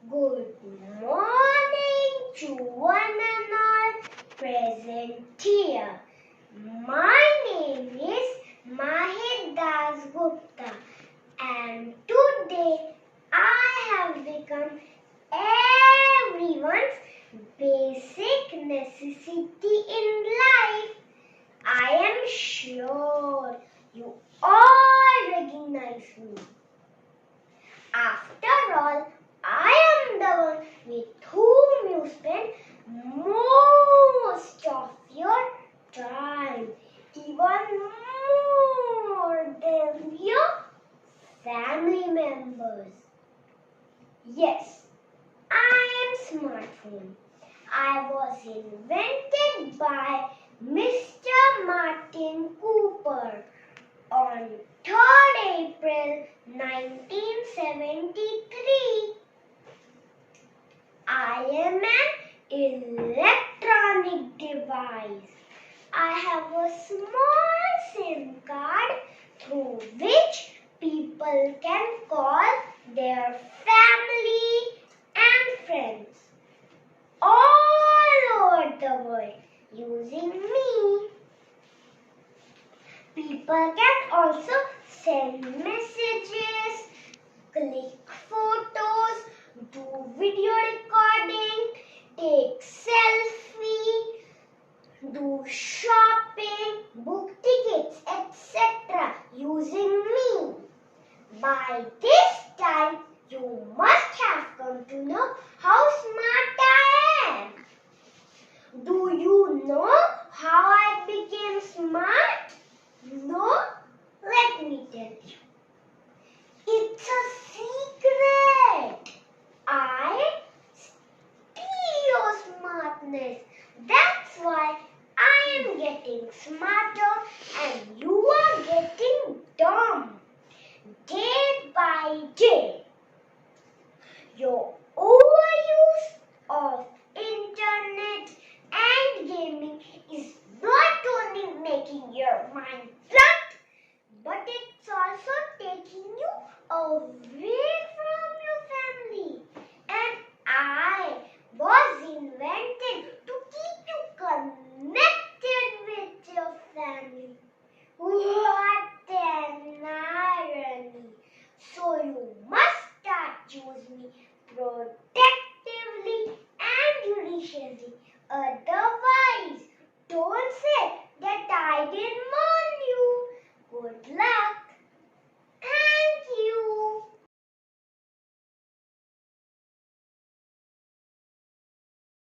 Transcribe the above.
Good morning to one and all present here. My name is Mahir Gupta and today I have become everyone's basic necessity in life. I am sure you all recognize me. After all, I am the one with whom you spend most of your time, even more than your family members. Yes, I am smartphone. I was invented by Mr. Martin Cooper on 3rd April 1973. I am an electronic device. I have a small SIM card through which people can call their family and friends all over the world using me. People can also send messages, click photos, do video recording, take selfie, do shopping, book tickets, etc. using me. By this time, you must have come to know how smart I am. Do you know how I became smart? No? Let me tell you. It's a secret. I steal your smartness. That's why I am getting smarter and you are getting dumb. Day by day. Your overuse of internet and gaming is not only making your mind blank, but it's also taking you away from your family. And I was invented